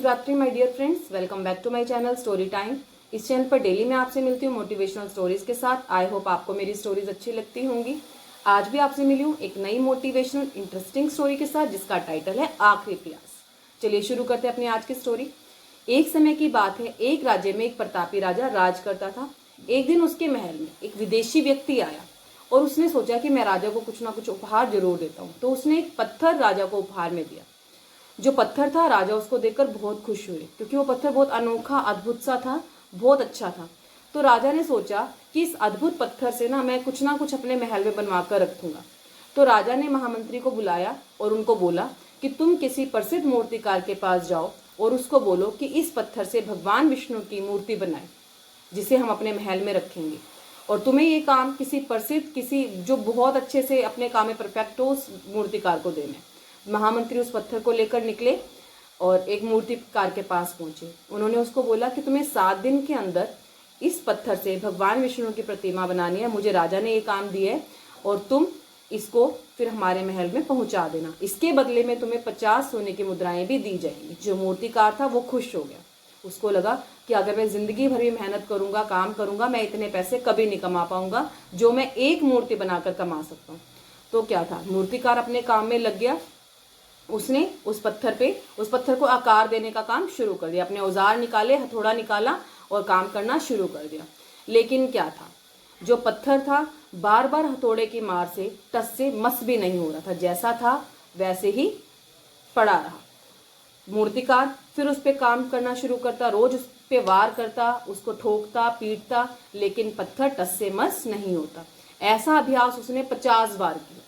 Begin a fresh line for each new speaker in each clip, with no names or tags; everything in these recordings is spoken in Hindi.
Shivratri my dear friends, welcome back to my channel story time. इस चैनल पर डेली मैं आपसे मिलती हूँ मोटिवेशनल स्टोरीज के साथ। आई होप आपको मेरी स्टोरीज अच्छी लगती होंगी। आज भी आपसे मिली हूँ एक नई मोटिवेशनल इंटरेस्टिंग स्टोरी के साथ जिसका टाइटल है आखिरी प्रयास। चलिए शुरू करते हैं अपनी आज की स्टोरी। एक समय की बात है, एक राज्य में एक प्रतापी राजा राज करता था। एक दिन उसके महल में एक विदेशी व्यक्ति आया और उसने सोचा कि मैं राजा को कुछ ना कुछ उपहार जरूर देता हूँ। तो उसने एक पत्थर राजा को उपहार में दिया। जो पत्थर था, राजा उसको देखकर बहुत खुश हुए क्योंकि वो पत्थर बहुत अनोखा अद्भुत सा था, बहुत अच्छा था। तो राजा ने सोचा कि इस अद्भुत पत्थर से मैं कुछ ना कुछ अपने महल में बनवा कर रखूंगा। तो राजा ने महामंत्री को बुलाया और उनको बोला कि तुम किसी प्रसिद्ध मूर्तिकार के पास जाओ और उसको बोलो कि इस पत्थर से भगवान विष्णु की मूर्ति बनाए जिसे हम अपने महल में रखेंगे। और तुम्हें ये काम किसी प्रसिद्ध, किसी जो बहुत अच्छे से अपने काम में परफेक्ट हो, उस मूर्तिकार को देना है। महामंत्री उस पत्थर को लेकर निकले और एक मूर्तिकार के पास पहुंचे। उन्होंने उसको बोला कि तुम्हें 7 दिन के अंदर इस पत्थर से भगवान विष्णु की प्रतिमा बनानी है। मुझे राजा ने ये काम दिया है और तुम इसको फिर हमारे महल में पहुंचा देना। इसके बदले में तुम्हें 50 सोने की मुद्राएं भी दी जाएंगी। जो मूर्तिकार था वो खुश हो गया। उसको लगा कि अगर मैं जिंदगी भर भी मेहनत करूंगा, काम करूंगा, मैं इतने पैसे कभी नहीं कमा पाऊंगा जो मैं एक मूर्ति बनाकर कमा सकता हूँ। तो क्या था, मूर्तिकार अपने काम में लग गया। उसने उस पत्थर को आकार देने का काम शुरू कर दिया। अपने औजार निकाले, हथौड़ा निकाला और काम करना शुरू कर दिया। लेकिन क्या था, जो पत्थर था बार बार हथौड़े की मार से टस से मस भी नहीं हो रहा था। जैसा था वैसे ही पड़ा रहा। मूर्तिकार फिर उस पर काम करना शुरू करता, रोज उस पे वार करता, उसको ठोकता पीटता, लेकिन पत्थर टस से मस नहीं होता। ऐसा अभ्यास उसने 50 बार किया।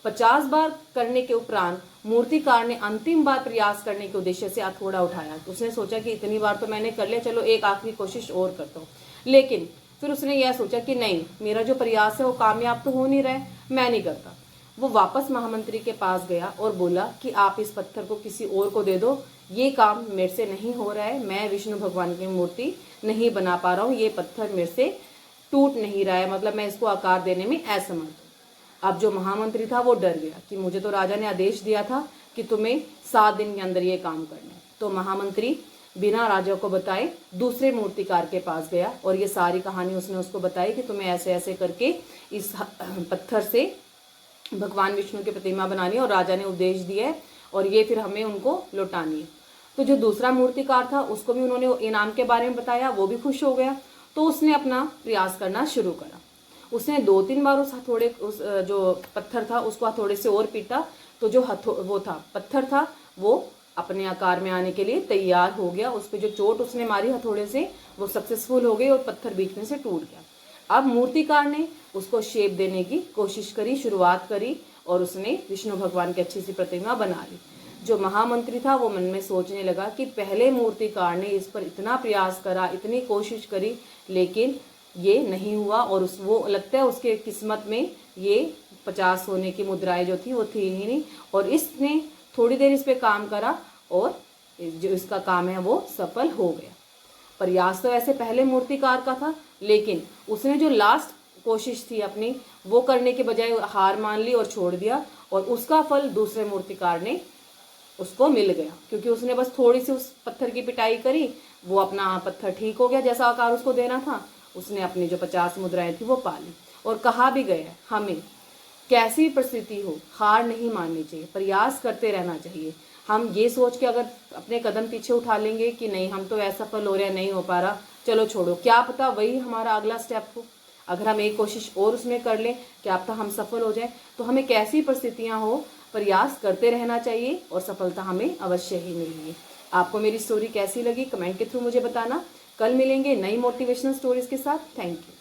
50 बार करने के उपरांत मूर्तिकार ने अंतिम बार प्रयास करने के उद्देश्य से हथौड़ा उठाया। उसने सोचा कि इतनी बार तो मैंने कर लिया, चलो एक आखिरी कोशिश और करता हूँ। लेकिन फिर उसने यह सोचा कि नहीं, मेरा जो प्रयास है वो कामयाब तो हो नहीं रहा है, मैं नहीं करता। वो वापस महामंत्री के पास गया और बोला कि आप इस पत्थर को किसी और को दे दो, ये काम मेरे से नहीं हो रहा है, मैं विष्णु भगवान की मूर्ति नहीं बना पा रहा हूँ, ये पत्थर मेरे से टूट नहीं रहा है, मतलब मैं इसको आकार देने में असमर्थ हूँ। अब जो महामंत्री था वो डर गया कि मुझे तो राजा ने आदेश दिया था कि तुम्हें 7 दिन के अंदर ये काम करना है। तो महामंत्री बिना राजा को बताए दूसरे मूर्तिकार के पास गया और ये सारी कहानी उसने उसको बताई कि तुम्हें ऐसे ऐसे करके इस पत्थर से भगवान विष्णु की प्रतिमा बनानी है और राजा ने उपदेश दिया है और ये फिर हमें उनको लौटानी है। तो जो दूसरा मूर्तिकार था उसको भी उन्होंने इनाम के बारे में बताया, वो भी खुश हो गया। तो उसने अपना प्रयास करना शुरू करा। उसने 2-3 बार उस जो पत्थर था उसको हथौड़े से और पीटा। तो जो पत्थर था वो अपने आकार में आने के लिए तैयार हो गया। उस पर जो चोट उसने मारी हथौड़े से वो सक्सेसफुल हो गई और पत्थर बीच में से टूट गया। अब मूर्तिकार ने उसको शेप देने की कोशिश करी, शुरुआत करी और उसने विष्णु भगवान की अच्छी सी प्रतिमा बना ली। जो महामंत्री था वो मन में सोचने लगा कि पहले मूर्तिकार ने इस पर इतना प्रयास करा, इतनी कोशिश करी, लेकिन ये नहीं हुआ और वो लगता है उसके किस्मत में ये 50 सोने की मुद्राएं जो थी वो थी ही नहीं। और इसने थोड़ी देर इस पे काम करा और जो इसका काम है वो सफल हो गया। प्रयास तो ऐसे पहले मूर्तिकार का था, लेकिन उसने जो लास्ट कोशिश थी अपनी वो करने के बजाय हार मान ली और छोड़ दिया और उसका फल दूसरे मूर्तिकार ने उसको मिल गया क्योंकि उसने बस थोड़ी सी उस पत्थर की पिटाई करी, वो अपना पत्थर ठीक हो गया जैसा आकार उसको देना था। उसने अपनी जो 50 मुद्राएं थी वो पा ली। और कहा भी गया है, हमें कैसी परिस्थिति हो हार नहीं माननी चाहिए, प्रयास करते रहना चाहिए। हम ये सोच के अगर अपने कदम पीछे उठा लेंगे कि नहीं हम तो असफल हो रहे हैं, नहीं हो पा रहा, चलो छोड़ो, क्या पता वही हमारा अगला स्टेप हो। अगर हम एक कोशिश और उसमें कर लें, क्या पता हम सफल हो जाए। तो हमें कैसी परिस्थितियां हो, प्रयास करते रहना चाहिए और सफलता हमें अवश्य ही मिलेगी। आपको मेरी स्टोरी कैसी लगी कमेंट के थ्रू मुझे बताना। कल मिलेंगे नई मोटिवेशनल स्टोरीज के साथ। Thank you.